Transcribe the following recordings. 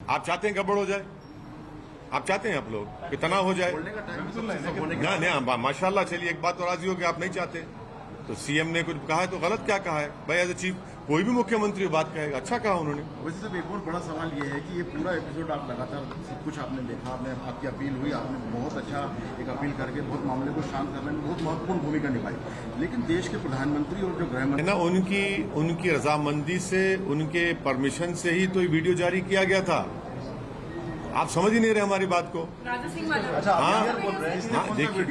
आप चाहते हैं गड़बड़ हो जाए? आप चाहते हैं आप लोग कि तनाव हो जाए? ना नहीं, माशाल्लाह। चलिए, एक बात तो राजी हो कि आप नहीं चाहते। तो सीएम ने कुछ कहा है तो गलत क्या कहा है भाई? एज ए चीफ कोई भी मुख्यमंत्री बात कहेगा, अच्छा कहा उन्होंने। वैसे सब एक और बड़ा सवाल ये है कि ये पूरा एपिसोड आप लगातार सब कुछ आपने देखा, आपने आपकी अपील हुई, आपने बहुत अच्छा एक अपील करके बहुत मामले को शांत करने में बहुत महत्वपूर्ण भूमिका निभाई। लेकिन देश के प्रधानमंत्री और जो गृह मंत्री ना, उनकी रजामंदी से, उनके परमिशन से ही तो ये वीडियो जारी किया गया था। आप समझ ही नहीं रहे हमारी बात को। हाँ, देखिए,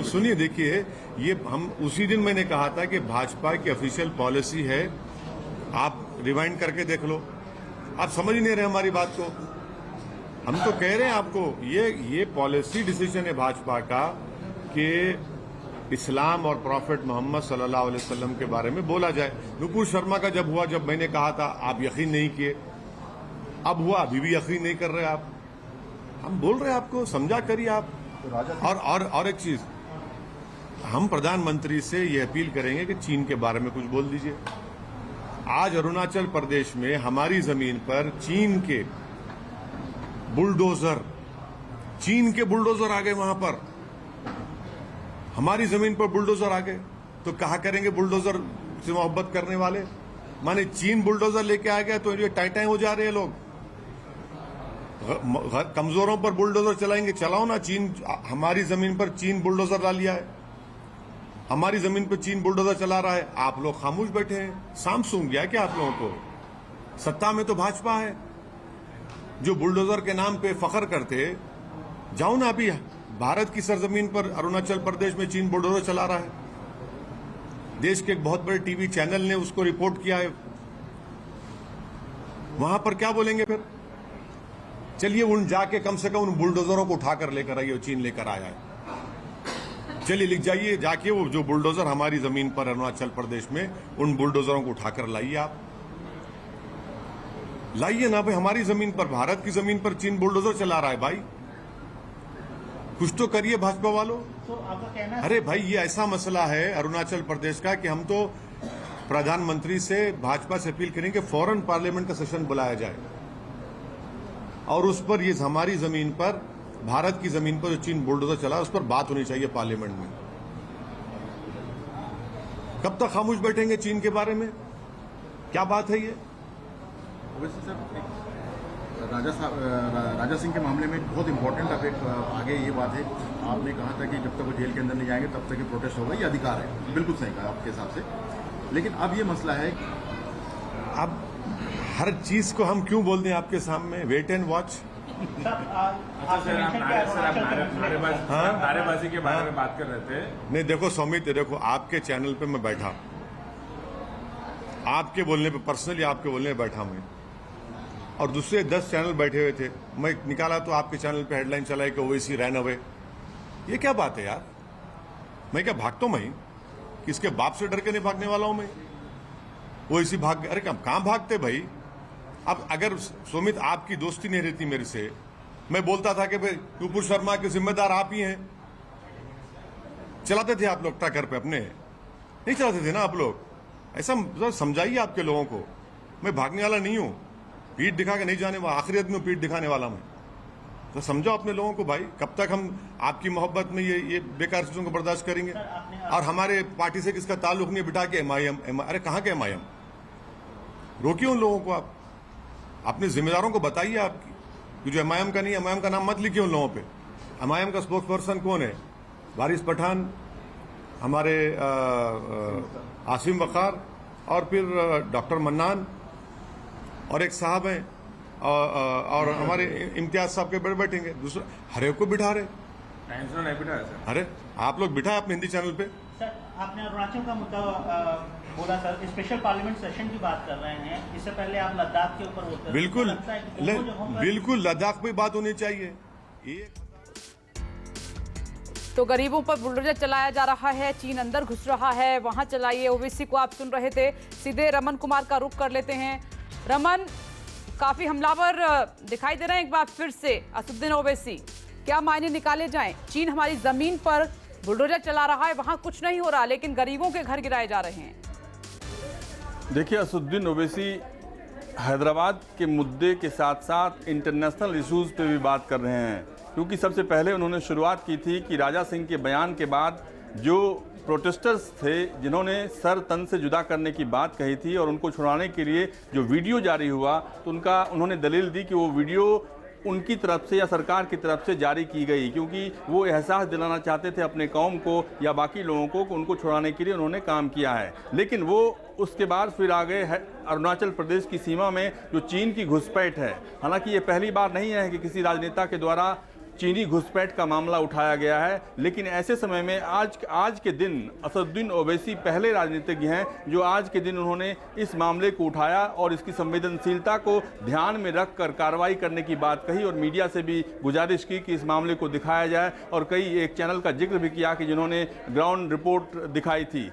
सुनिए, देखिए, ये हम उसी दिन मैंने कहा था कि भाजपा की ऑफिशियल पॉलिसी है, आप रिवाइंड करके देख लो। आप समझ ही नहीं रहे हमारी बात को। हम तो कह रहे हैं आपको, ये पॉलिसी डिसीजन है भाजपा का कि इस्लाम और प्रॉफिट मोहम्मद सल्लल्लाहु अलैहि वसल्लम के बारे में बोला जाए। नुपुर शर्मा का जब हुआ, जब मैंने कहा था, आप यकीन नहीं किए। अब हुआ, अभी भी यकीन नहीं कर रहे आप। हम बोल रहे हैं आपको, समझा करिए आप। और एक चीज, हम प्रधानमंत्री से ये अपील करेंगे कि चीन के बारे में कुछ बोल दीजिए। आज अरुणाचल प्रदेश में हमारी जमीन पर चीन के बुलडोजर आ गए। वहां पर हमारी जमीन पर बुलडोजर आ गए, तो कहा करेंगे बुलडोजर से मोहब्बत करने वाले? माने चीन बुलडोजर लेके आ गया तो ये टाइटाई हो जा रहे हैं लोग। कमजोरों पर बुलडोजर चलाएंगे, चलाओ ना। चीन हमारी जमीन पर चीन बुलडोजर ला लिया है, हमारी जमीन पर चीन बुलडोजर चला रहा है। आप लोग खामोश बैठे हैं। सांप सूंघ गया क्या आप लोगों को? सत्ता में तो भाजपा है, जो बुलडोजर के नाम पे फखर करते। जाओ ना, अभी भारत की सरजमीन पर अरुणाचल प्रदेश में चीन बुलडोजर चला रहा है। देश के एक बहुत बड़े टीवी चैनल ने उसको रिपोर्ट किया है। वहां पर क्या बोलेंगे फिर? चलिए, उन जाके कम से कम उन बुलडोजरों को उठाकर लेकर आइए, चीन लेकर आया है। चलिए, लिख जाइए जाके, वो जो बुलडोजर हमारी जमीन पर अरुणाचल प्रदेश में, उन बुलडोजरों को उठाकर लाइए। आप लाइए ना भाई, हमारी जमीन पर, भारत की जमीन पर चीन बुलडोजर चला रहा है भाई। कुछ तो करिए भाजपा वालों। तो आपका कहना है, अरे भाई, ये ऐसा मसला है अरुणाचल प्रदेश का कि हम तो प्रधानमंत्री से, भाजपा से अपील करेंगे फौरन पार्लियामेंट का सेशन बुलाया जाए और उस पर, ये हमारी जमीन पर, भारत की जमीन पर जो चीन बुलडोजर चला, उस पर बात होनी चाहिए पार्लियामेंट में। कब तक खामोश बैठेंगे चीन के बारे में? क्या बात है ये? वैसे सर, राजा सिंह के मामले में बहुत इंपॉर्टेंट अब एक आगे ये बात है, आपने कहा था कि जब तक वो जेल के अंदर नहीं जाएंगे तब तक ये प्रोटेस्ट होगा, ये अधिकार है, बिल्कुल सही कहा आपके हिसाब से। लेकिन अब ये मसला है, अब हर चीज को हम क्यों बोल दें आपके सामने? Wait and watch. नारेबाजी के बारे में बात कर रहे थे। नहीं, देखो सौमित, देखो, आपके चैनल पे मैं बैठा, आपके बोलने पे, पर्सनली आपके बोलने पे बैठा मैं, और दूसरे 10 चैनल बैठे हुए थे। मैं निकाला तो आपके चैनल पे हेडलाइन चला है कि ओवैसी रैन अवे। ये क्या बात है यार? मैं क्या भागता हूं? मैं किसके बाप से डर के नहीं भागने वाला हूं मैं? ओवैसी भाग, अरे कहां भागते भाई? अब अगर सुमित आपकी दोस्ती नहीं रहती मेरे से, मैं बोलता था कि भाई नुपुर शर्मा के जिम्मेदार आप ही हैं। चलाते थे आप लोग ट्रैकर पे अपने? नहीं चलाते थे ना आप लोग? ऐसा समझाइए आपके लोगों को। मैं भागने वाला नहीं हूं, पीठ दिखा के नहीं जाने वाला, आखिरी आदमी में पीठ दिखाने वाला मैं। तो समझो अपने लोगों को भाई। कब तक हम आपकी मोहब्बत में ये बेकार चीजों को बर्दाश्त करेंगे? और हमारे पार्टी से किसका ताल्लुक नहीं, बिठा के एमआईएम। अरे कहां के एमआईएम? रोकिए उन लोगों को। आप अपने जिम्मेदारों को बताइए आपकी, जो एमआईएम का नहीं, एमआईएम का नाम मत लिखिए उन लोगों पे। एमआईएम का स्पोक्स पर्सन कौन है? वारिस पठान, हमारे आसिम वकार, और फिर डॉक्टर मन्नान, और एक साहब हैं, और हमारे इम्तियाज साहब के बड़े बैठेंगे। दूसरा हर एक को बिठा रहे। नहीं बिठाया सर। अरे आप लोग बिठाए अपने हिंदी चैनल पे। सर, आपने अरुणाचल का मुद्दा बोला सर, स्पेशल पार्लियामेंट सेशन की बात कर रहे हैं। इससे पहले आप लद्दाख के ऊपर होते हैं। बिल्कुल, लगता है कि दोनों जगहों पर बिल्कुल लद्दाख पे बात होनी चाहिए। तो गरीबों पर बुलडोजर चलाया जा रहा है, चीन अंदर घुस रहा है, वहां चलाइए। ओवैसी को आप सुन रहे थे। सीधे रमन कुमार का रुख कर लेते हैं। रमन, काफी हमलावर दिखाई दे रहे हैं एक बार फिर से असदुद्दीन ओवैसी। क्या मायने निकाले जाएं? चीन हमारी जमीन पर बुलडोजर चला रहा है, वहां कुछ नहीं हो रहा, लेकिन गरीबों के घर गिराए जा रहे हैं। देखिए, असदुद्दीन ओवैसी हैदराबाद के मुद्दे के साथ साथ इंटरनेशनल इश्यूज़ पे भी बात कर रहे हैं, क्योंकि सबसे पहले उन्होंने शुरुआत की थी कि राजा सिंह के बयान के बाद जो प्रोटेस्टर्स थे जिन्होंने सर तन से जुदा करने की बात कही थी और उनको छुड़ाने के लिए जो वीडियो जारी हुआ, तो उन्होंने दलील दी कि वो वीडियो उनकी तरफ से या सरकार की तरफ से जारी की गई, क्योंकि वो एहसास दिलाना चाहते थे अपने कौम को या बाकी लोगों को कि उनको छुड़ाने के लिए उन्होंने काम किया है। लेकिन वो उसके बाद फिर आ गए अरुणाचल प्रदेश की सीमा में जो चीन की घुसपैठ है। हालांकि ये पहली बार नहीं है कि किसी राजनेता के द्वारा चीनी घुसपैठ का मामला उठाया गया है, लेकिन ऐसे समय में आज के दिन असदुद्दीन ओवैसी पहले राजनीतिज्ञ हैं जो आज के दिन उन्होंने इस मामले को उठाया और इसकी संवेदनशीलता को ध्यान में रखकर कार्रवाई करने की बात कही और मीडिया से भी गुजारिश की कि इस मामले को दिखाया जाए। और कई एक चैनल का जिक्र भी किया कि जिन्होंने ग्राउंड रिपोर्ट दिखाई थी।